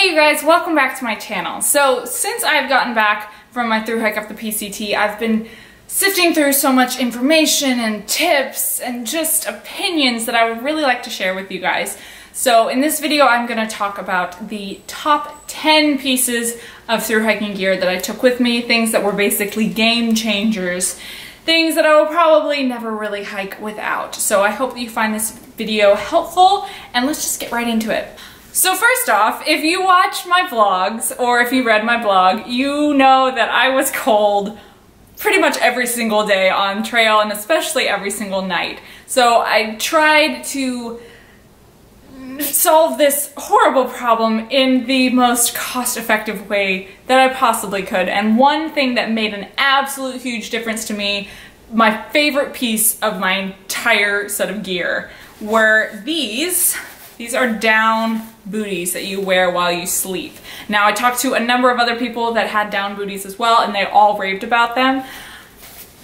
Hey you guys, welcome back to my channel. So since I've gotten back from my through hike up the PCT, I've been sifting through so much information and tips and just opinions that I would really like to share with you guys. So in this video I'm going to talk about the top 10 pieces of through hiking gear that I took with me, things that were basically game changers, things that I will probably never really hike without. So I hope that you find this video helpful, and let's just get right into it. So first off, if you watch my vlogs or if you read my blog, you know that I was cold pretty much every single day on trail, and especially every single night. So I tried to solve this horrible problem in the most cost-effective way that I possibly could. And one thing that made an absolute huge difference to me, my favorite piece of my entire set of gear, were these. These are down booties that you wear while you sleep. Now, I talked to a number of other people that had down booties as well, and they all raved about them.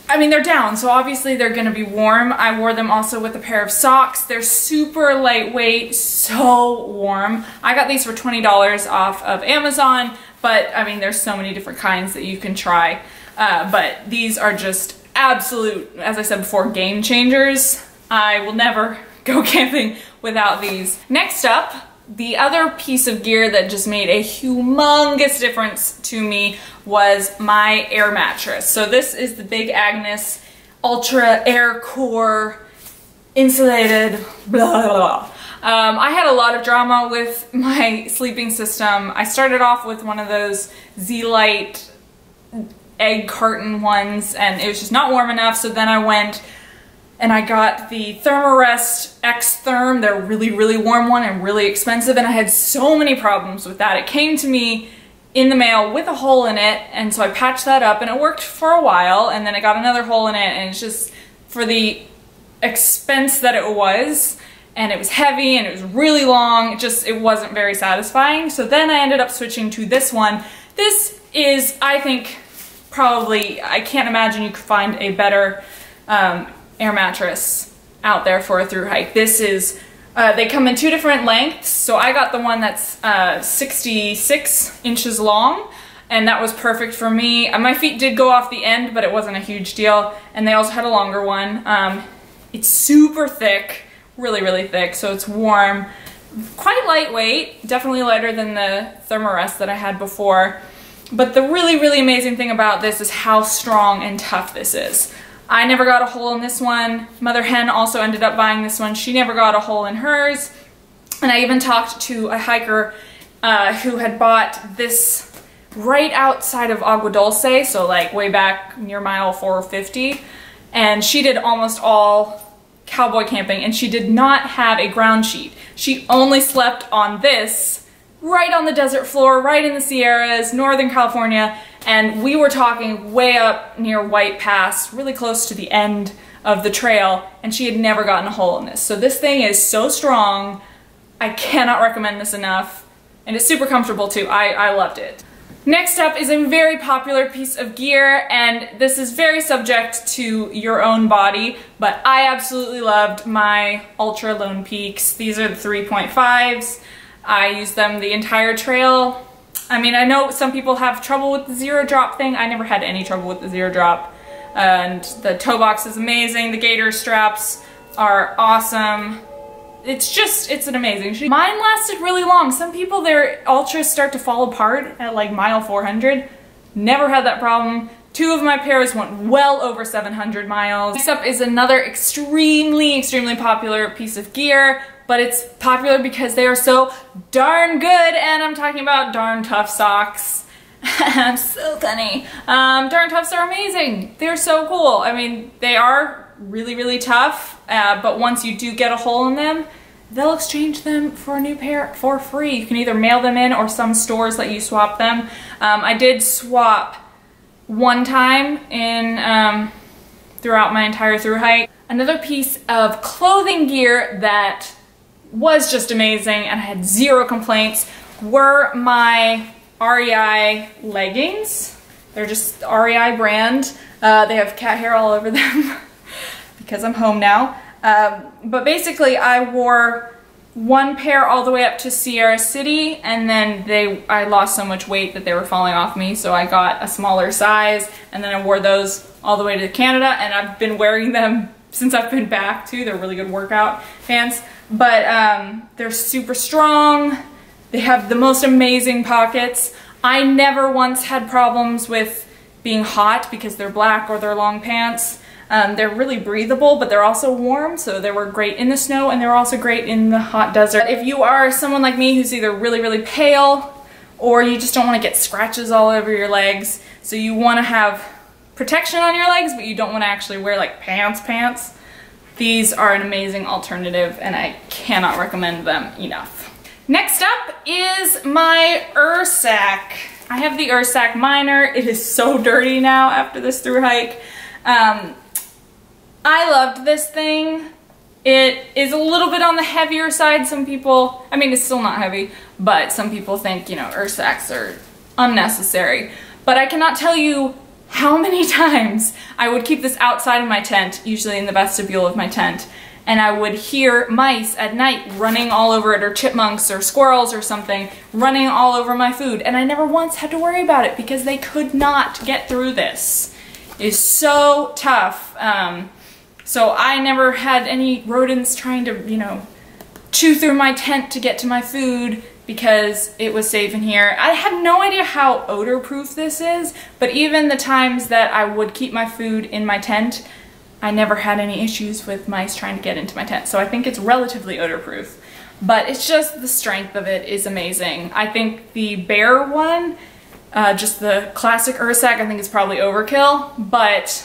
I mean, they're down, so obviously they're gonna be warm. I wore them also with a pair of socks. They're super lightweight, so warm. I got these for $20 off of Amazon, but I mean, there's so many different kinds that you can try. But these are just absolute, as I said before, game changers. I will never go camping without these. Next up, the other piece of gear that just made a humongous difference to me was my air mattress. So this is the Big Agnes Ultra Air Core Insulated blah blah blah. I had a lot of drama with my sleeping system. I started off with one of those Z-Lite egg carton ones, and it was just not warm enough, so then I went and I got the Thermarest X Therm. They're really, really warm one and really expensive, and I had so many problems with that. It came to me in the mail with a hole in it, and so I patched that up, and it worked for a while, and then it got another hole in it, and it's just, for the expense that it was, and it was heavy, and it was really long, it wasn't very satisfying. So then I ended up switching to this one. This is, I think, probably, I can't imagine you could find a better air mattress out there for a through hike. This is, they come in two different lengths, so I got the one that's 66 inches long, and that was perfect for me. My feet did go off the end, but it wasn't a huge deal, and they also had a longer one. It's super thick, really, really thick, so it's warm, quite lightweight, definitely lighter than the Thermarest that I had before. But the really, really amazing thing about this is how strong and tough this is. I never got a hole in this one. Mother Hen also ended up buying this one. She never got a hole in hers. And I even talked to a hiker who had bought this right outside of Agua Dulce, so like way back near mile 450. And she did almost all cowboy camping, and she did not have a ground sheet. She only slept on this right on the desert floor, right in the Sierras, Northern California, and we were talking way up near White Pass, really close to the end of the trail, and she had never gotten a hole in this. So this thing is so strong. I cannot recommend this enough, and it's super comfortable too. I loved it. Next up is a very popular piece of gear, and this is very subject to your own body, but I absolutely loved my Ultra Lone Peaks. These are the 3.5s. I used them the entire trail. I mean, I know some people have trouble with the zero drop thing. I never had any trouble with the zero drop. And the toe box is amazing. The gator straps are awesome. It's an amazing shoe. Mine lasted really long. Some people, their Ultras start to fall apart at like mile 400. Never had that problem. Two of my pairs went well over 700 miles. Next up is another extremely, extremely popular piece of gear, but it's popular because they are so darn good, and I'm talking about Darn Tough socks. I'm so funny. Darn Toughs are amazing. They're so cool. I mean, they are really, really tough, but once you do get a hole in them, they'll exchange them for a new pair for free. You can either mail them in, or some stores let you swap them. I did swap one time in throughout my entire through hike. Another piece of clothing gear that was just amazing and I had zero complaints were my REI Leggings. They're just REI brand. They have cat hair all over them because I'm home now. But basically I wore one pair all the way up to Sierra City, and then I lost so much weight that they were falling off me, so I got a smaller size, and then I wore those all the way to Canada, and I've been wearing them since I've been back too. They're really good workout pants, but they're super strong. They have the most amazing pockets. I never once had problems with being hot because they're black or they're long pants. They're really breathable, but they're also warm, so they were great in the snow, and they were also great in the hot desert. If you are someone like me who's either really, really pale, or you just don't want to get scratches all over your legs, so you want to have protection on your legs, but you don't want to actually wear like pants, these are an amazing alternative, and I cannot recommend them enough. Next up is my Ursack. I have the Ursack Minor. It is so dirty now after this through hike. I loved this thing. It is a little bit on the heavier side. Some people, I mean, it's still not heavy, but some people think, you know, Ursacks are unnecessary. But I cannot tell you how many times I would keep this outside of my tent, usually in the vestibule of my tent, and I would hear mice at night running all over it, or chipmunks or squirrels or something running all over my food, and I never once had to worry about it because they could not get through this. It is so tough. So I never had any rodents trying to, you know, chew through my tent to get to my food because it was safe in here. I have no idea how odor-proof this is, but even the times that I would keep my food in my tent, I never had any issues with mice trying to get into my tent. So I think it's relatively odor-proof, but it's just the strength of it is amazing. I think the bear one, just the classic Ursack, I think is probably overkill, but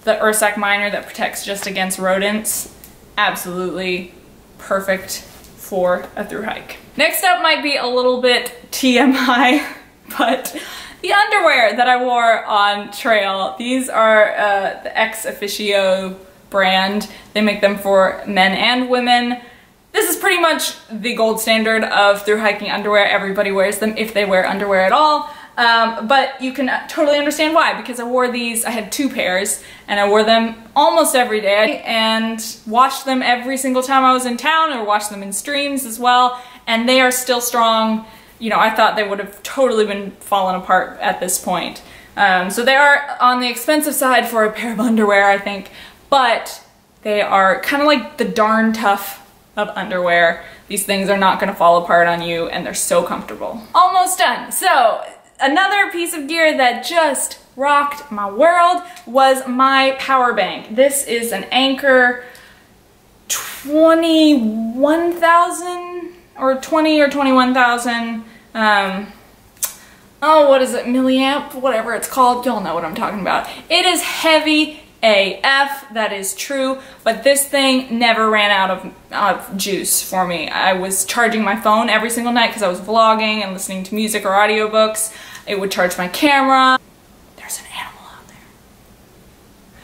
the Ursack Minor that protects just against rodents, absolutely perfect for a through hike. Next up might be a little bit TMI, but the underwear that I wore on trail. These are the Ex Officio brand. They make them for men and women. This is pretty much the gold standard of through hiking underwear. Everybody wears them if they wear underwear at all. But you can totally understand why, because I wore these, I had 2 pairs, and I wore them almost every day and washed them every single time I was in town, or washed them in streams as well, and they are still strong. You know, I thought they would have totally been fallen apart at this point. So they are on the expensive side for a pair of underwear, I think, but they are kind of like the darn tough of underwear. These things are not going to fall apart on you, and they're so comfortable. Almost done. So another piece of gear that just rocked my world was my power bank. This is an Anker 21,000 or 20 or 21,000. Oh, what is it? Milliamp? Whatever it's called. Y'all know what I'm talking about. It is heavy AF, that is true, but this thing never ran out of juice for me. I was charging my phone every single night because I was vlogging and listening to music or audiobooks. It would charge my camera. There's an animal out there.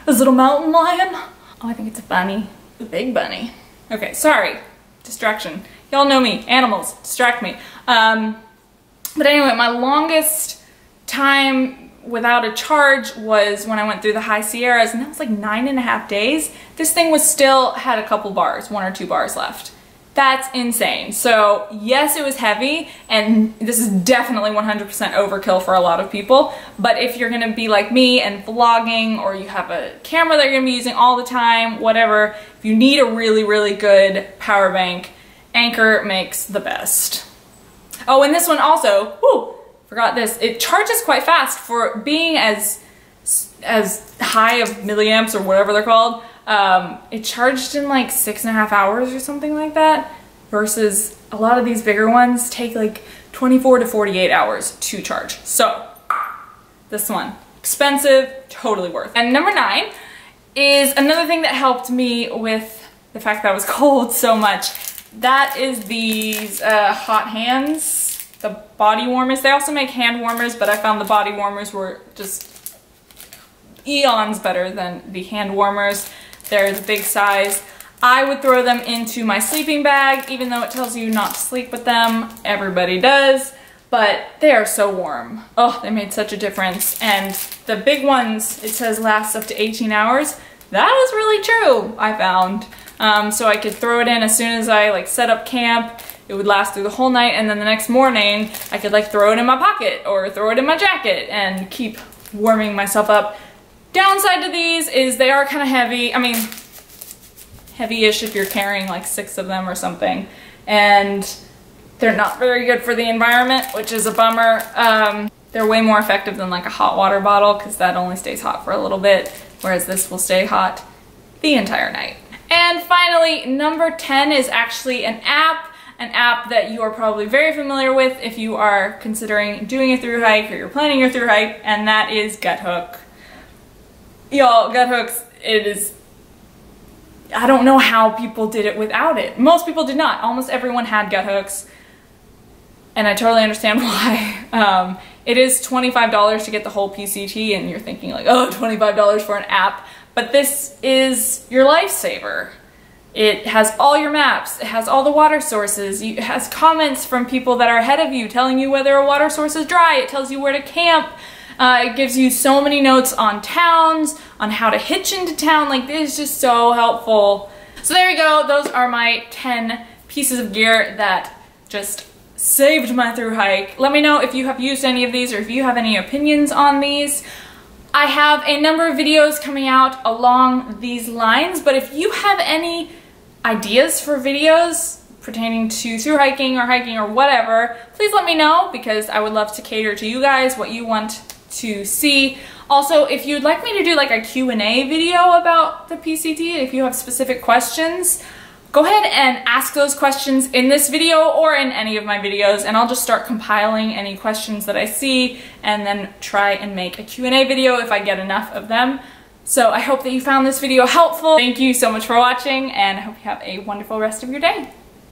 A little mountain lion. Oh, I think it's a bunny. A big bunny. Okay, sorry. Distraction. Y'all know me. Animals distract me. But anyway, my longest time without a charge was when I went through the high Sierras, and that was like 9.5 days. This thing was still had a couple bars, 1 or 2 bars left. That's insane. So yes, it was heavy, and this is definitely 100% overkill for a lot of people, but if you're gonna be like me and vlogging, or you have a camera that you're gonna be using all the time, whatever, if you need a really, really good power bank, Anker makes the best. Oh, and this one also, whoo, forgot this, it charges quite fast for being as high of milliamps or whatever they're called. It charged in like 6.5 hours or something like that, versus a lot of these bigger ones take like 24 to 48 hours to charge. So this one, expensive, totally worth. And number 9 is another thing that helped me with the fact that I was cold so much. That is these hot hands, the body warmers. They also make hand warmers, but I found the body warmers were just eons better than the hand warmers. They're the big size. I would throw them into my sleeping bag, even though it tells you not to sleep with them. Everybody does, but they are so warm. Oh, they made such a difference. And the big ones, it says last up to 18 hours. That was really true, I found. so I could throw it in as soon as I like set up camp. It would last through the whole night, and then the next morning I could like throw it in my pocket or throw it in my jacket and keep warming myself up. Downside to these is they are kind of heavy. I mean, heavy-ish if you're carrying like 6 of them or something, and they're not very good for the environment, which is a bummer. They're way more effective than like a hot water bottle because that only stays hot for a little bit, whereas this will stay hot the entire night. And finally, number 10 is actually an app that you are probably very familiar with if you are considering doing a thru hike or you're planning your thru hike, and that is Guthook. Y'all, Guthooks, it is, I don't know how people did it without it. Most people did not. Almost everyone had Guthooks, and I totally understand why. It is $25 to get the whole PCT, and you're thinking like, oh, $25 for an app, but this is your lifesaver. It has all your maps, it has all the water sources, it has comments from people that are ahead of you telling you whether a water source is dry, it tells you where to camp, it gives you so many notes on towns, on how to hitch into town. Like, this is just so helpful. So there you go, those are my 10 pieces of gear that just saved my thru hike. Let me know if you have used any of these or if you have any opinions on these. I have a number of videos coming out along these lines, but if you have any ideas for videos pertaining to thru hiking or hiking or whatever, please let me know, because I would love to cater to you guys what you want to see. Also, if you'd like me to do like a Q&A video about the PCT, if you have specific questions, go ahead and ask those questions in this video or in any of my videos, and I'll just start compiling any questions that I see and then try and make a Q&A video if I get enough of them. So I hope that you found this video helpful. Thank you so much for watching, and I hope you have a wonderful rest of your day.